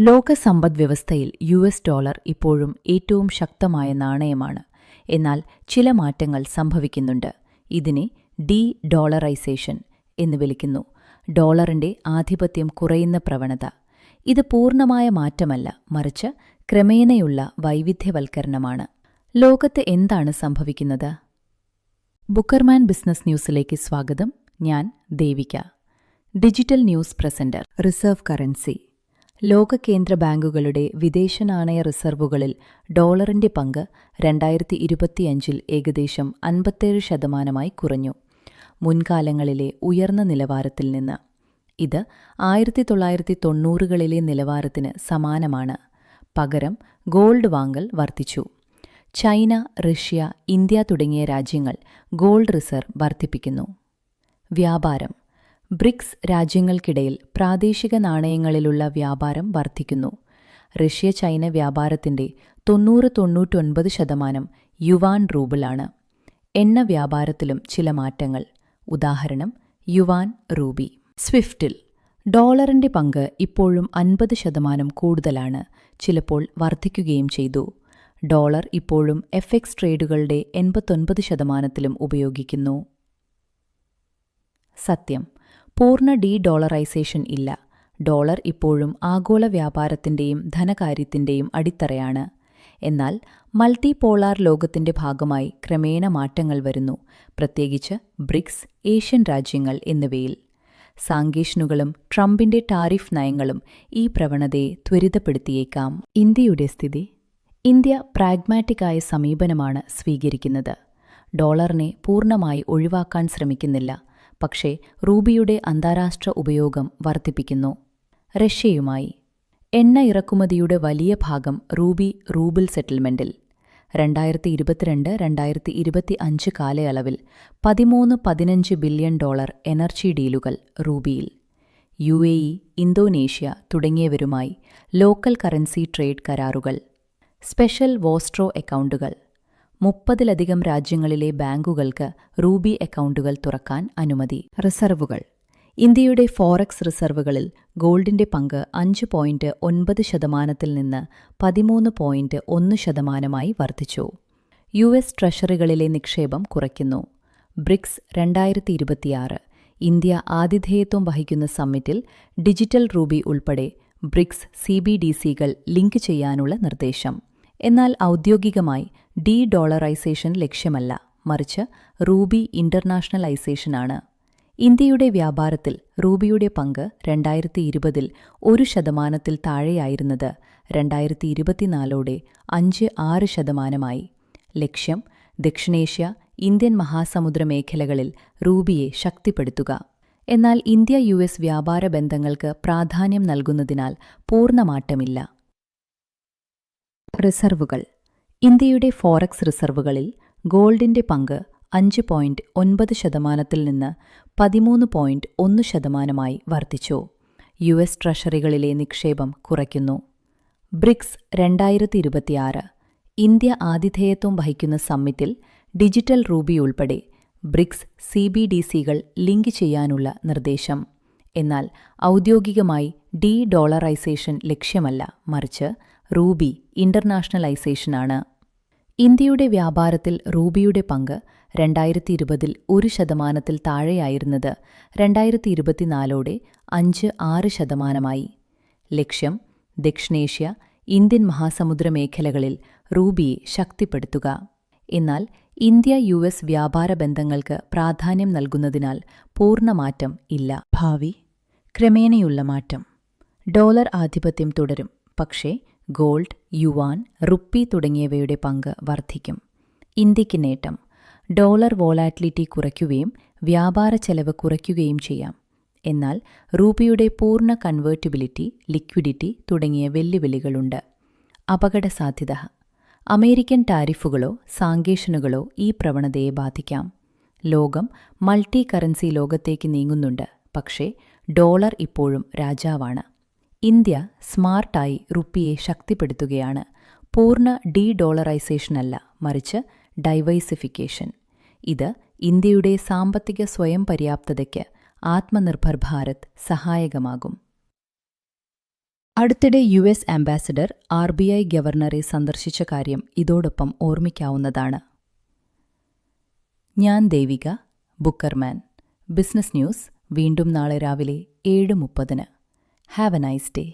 ലോക സമ്പദ്വ്യവസ്ഥയിൽ US dollar ഇപ്പോഴും ഏറ്റവും ശക്തമായ നാണയമാണ്. എന്നാൽ ചില മാറ്റങ്ങൾ സംഭവിക്കുന്നുണ്ട്. ഇതിനെ ഡോളറൈസേഷൻ എന്ന് വിളിക്കുന്നു. ഡോളറിന്റെ ആധിപത്യം കുറയുന്ന പ്രവണത. ഇത് പൂർണ്ണമായ മാറ്റമല്ല, മറിച്ച് ക്രമേണയുള്ള വൈവിധ്യവൽക്കരണമാണ്. ലോകത്ത് എന്താണ് സംഭവിക്കുന്നത്? ബുക്കർമാൻ ബിസിനസ് ന്യൂസിലേക്ക് സ്വാഗതം. ഞാൻ Devika. Digital news presenter. Reserve currency. ലോക കേന്ദ്ര ബാങ്കുകളുടെ വിദേശ നാണയ റിസർവുകളിൽ ഡോളറിന്റെ പങ്ക് 2025 ഏകദേശം 57% കുറഞ്ഞു, മുൻകാലങ്ങളിലെ ഉയർന്ന നിലവാരത്തിൽ നിന്ന്. ഇത് 1990കളിലെ നിലവാരത്തിന് സമാനമാണ്. പകരം ഗോൾഡ് വാങ്ങൽ വർദ്ധിച്ചു. ചൈന, റഷ്യ, ഇന്ത്യ തുടങ്ങിയ രാജ്യങ്ങൾ ഗോൾഡ് റിസർവ് വർദ്ധിപ്പിക്കുന്നു. വ്യാപാരം. ബ്രിക്സ് രാജ്യങ്ങൾക്കിടയിൽ പ്രാദേശിക നാണയങ്ങളിലുള്ള വ്യാപാരം വർദ്ധിക്കുന്നു. റഷ്യ-ചൈന വ്യാപാരത്തിന്റെ 90-99% യുവാൻ റൂബിളാണ്. എണ്ണ വ്യാപാരത്തിലും ചില മാറ്റങ്ങൾ. ഉദാഹരണം യുവാൻ റൂബി. സ്വിഫ്റ്റിൽ ഡോളറിന്റെ പങ്ക് ഇപ്പോഴും 50% കൂടുതലാണ്, ചിലപ്പോൾ വർദ്ധിക്കുകയും ചെയ്തു. ഡോളർ ഇപ്പോഴും FX ട്രേഡുകളുടെ 89%-ലും ഉപയോഗിക്കുന്നു. സത്യം. പൂർണ്ണ ഡോളറൈസേഷൻ ഇല്ല. ഡോളർ ഇപ്പോഴും ആഗോള വ്യാപാരത്തിന്റെയും ധനകാര്യത്തിന്റെയും അടിത്തറയാണ്. എന്നാൽ മൾട്ടിപോളാർ ലോകത്തിന്റെ ഭാഗമായി ക്രമേണ മാറ്റങ്ങൾ വരുന്നു, പ്രത്യേകിച്ച് ബ്രിക്സ്, ഏഷ്യൻ രാജ്യങ്ങൾ എന്നിവയിൽ. സാങ്കേഷനുകളും ട്രംപിന്റെ ടാരിഫ് നയങ്ങളും ഈ പ്രവണതയെ ത്വരിതപ്പെടുത്തിയേക്കാം. ഇന്ത്യയുടെ സ്ഥിതി. ഇന്ത്യ പ്രാഗ്മാറ്റിക്കായ സമീപനമാണ് സ്വീകരിക്കുന്നത്. ഡോളറിനെ പൂർണ്ണമായി ഒഴിവാക്കാൻ ശ്രമിക്കുന്നില്ല, പക്ഷേ റൂബിയുടെ അന്താരാഷ്ട്ര ഉപയോഗം വർദ്ധിപ്പിക്കുന്നു. റഷ്യയുമായി എണ്ണ ഇറക്കുമതിയുടെ വലിയ ഭാഗം റൂബിൾ സെറ്റിൽമെന്റിൽ. 2022-2025 കാലയളവിൽ $13-15 ബില്യൺ എനർജി ഡീലുകൾ റൂബിയിൽ. UAE, ഇന്തോനേഷ്യ തുടങ്ങിയവരുമായി ലോക്കൽ കറൻസി ട്രേഡ് കരാറുകൾ. സ്പെഷ്യൽ വോസ്ട്രോ അക്കൗണ്ടുകൾ. 30-ലധികം രാജ്യങ്ങളിലെ ബാങ്കുകൾക്ക് റൂബി അക്കൗണ്ടുകൾ തുറക്കാൻ അനുമതി. റിസർവുകൾ. ഇന്ത്യയുടെ ഫോറക്സ് റിസർവുകളിൽ ഗോൾഡിന്റെ പങ്ക് 5.9%-ൽ നിന്ന് 13.1%-മായി വർദ്ധിച്ചു. US ട്രഷറികളിലെ നിക്ഷേപം കുറയ്ക്കുന്നു. ബ്രിക്സ് 2026. ഇന്ത്യ ആതിഥേയത്വം വഹിക്കുന്ന സമ്മിറ്റിൽ ഡിജിറ്റൽ റൂബി ഉൾപ്പെടെ ബ്രിക്സ് CBDCകൾ ലിങ്ക് ചെയ്യാനുള്ള നിർദ്ദേശം. എന്നാൽ ഔദ്യോഗികമായി ഡോളറൈസേഷൻ ലക്ഷ്യമല്ല, മറിച്ച് റൂബി ഇന്റർനാഷണലൈസേഷനാണ്. ഇന്ത്യയുടെ വ്യാപാരത്തിൽ റൂബിയുടെ പങ്ക് 2020-ൽ 1%-ൽ താഴെയായിരുന്നത് 2024-ഓടെ 5-6%-മായി. ലക്ഷ്യം ദക്ഷിണേഷ്യ, ഇന്ത്യൻ മഹാസമുദ്ര മേഖലകളിൽ റൂബിയെ ശക്തിപ്പെടുത്തുക. എന്നാൽ ഇന്ത്യ-US വ്യാപാര ബന്ധങ്ങൾക്ക് പ്രാധാന്യം നൽകുന്നതിനാൽ പൂർണ്ണമാറ്റമില്ല. റിസർവുകൾ. ഇന്ത്യയുടെ ഫോറക്സ് റിസർവുകളിൽ ഗോൾഡിന്റെ പങ്ക് 5.9%-ൽ നിന്ന് 13.1%-മായി വർദ്ധിച്ചു. US ട്രഷറികളിലെ നിക്ഷേപം കുറയ്ക്കുന്നു. ബ്രിക്സ് 2026. ഇന്ത്യ ആതിഥേയത്വം വഹിക്കുന്ന സമ്മിറ്റിൽ ഡിജിറ്റൽ റൂബി ഉൾപ്പെടെ ബ്രിക്സ് CBDCകൾ ലിങ്ക് ചെയ്യാനുള്ള നിർദ്ദേശം. എന്നാൽ ഔദ്യോഗികമായി ഡോളറൈസേഷൻ ലക്ഷ്യമല്ല, മറിച്ച് റൂബി ഇന്റർനാഷണലൈസേഷനാണ്. ഇന്ത്യയുടെ വ്യാപാരത്തിൽ റൂബിയുടെ പങ്ക് 2020-ൽ 1%-ൽ താഴെയായിരുന്നത് 2024-ഓടെ 5-6%-മായി. ലക്ഷ്യം ദക്ഷിണേഷ്യ, ഇന്ത്യൻ മഹാസമുദ്ര മേഖലകളിൽ റൂബിയെ ശക്തിപ്പെടുത്തുക. എന്നാൽ ഇന്ത്യ-US വ്യാപാര ബന്ധങ്ങൾക്ക് പ്രാധാന്യം നൽകുന്നതിനാൽ പൂർണ്ണമാറ്റം ഇല്ല. ഭാവി. ക്രമേണയുള്ള മാറ്റം. ഡോളർ ആധിപത്യം തുടരും, പക്ഷേ ഗോൾഡ്, യുവാൻ, റുപ്പി തുടങ്ങിയവയുടെ പങ്ക് വർദ്ധിക്കും. ഇന്ത്യയ്ക്ക് നേട്ടം. ഡോളർ വോളാറ്റിലിറ്റി കുറയ്ക്കുകയും വ്യാപാര ചെലവ് കുറയ്ക്കുകയും ചെയ്യാം. എന്നാൽ റൂബിയുടെ പൂർണ്ണ കൺവേർട്ടിബിലിറ്റി, ലിക്വിഡിറ്റി തുടങ്ങിയ വെല്ലുവിളികളുണ്ട്. അപകടസാധ്യത. അമേരിക്കൻ ടാരിഫുകളോ സാങ്കേഷനുകളോ ഈ പ്രവണതയെ ബാധിക്കാം. ലോകം മൾട്ടി കറൻസി ലോകത്തേക്ക് നീങ്ങുന്നുണ്ട്, പക്ഷേ ഡോളർ ഇപ്പോഴും രാജാവാണ്. ഇന്ത്യ സ്മാർട്ടായി റുപ്പിയെ ശക്തിപ്പെടുത്തുകയാണ്. പൂർണ്ണ ഡോളറൈസേഷനല്ല, മറിച്ച് ഡൈവേഴ്സിഫിക്കേഷൻ. ഇത് ഇന്ത്യയുടെ സാമ്പത്തിക സ്വയം പര്യാപ്തതയ്ക്ക്, ആത്മനിർഭർ ഭാരത് സഹായകമാകും. അടുത്തിടെ US അംബാസഡർ RBI ഗവർണറെ സന്ദർശിച്ച കാര്യം ഇതോടൊപ്പം ഓർമ്മിക്കാവുന്നതാണ്. ഞാൻ ദേവിക, ബുക്കർമാൻ. ബിസിനസ് ന്യൂസ് വീണ്ടും നാളെ രാവിലെ 7:30. Have A nice day.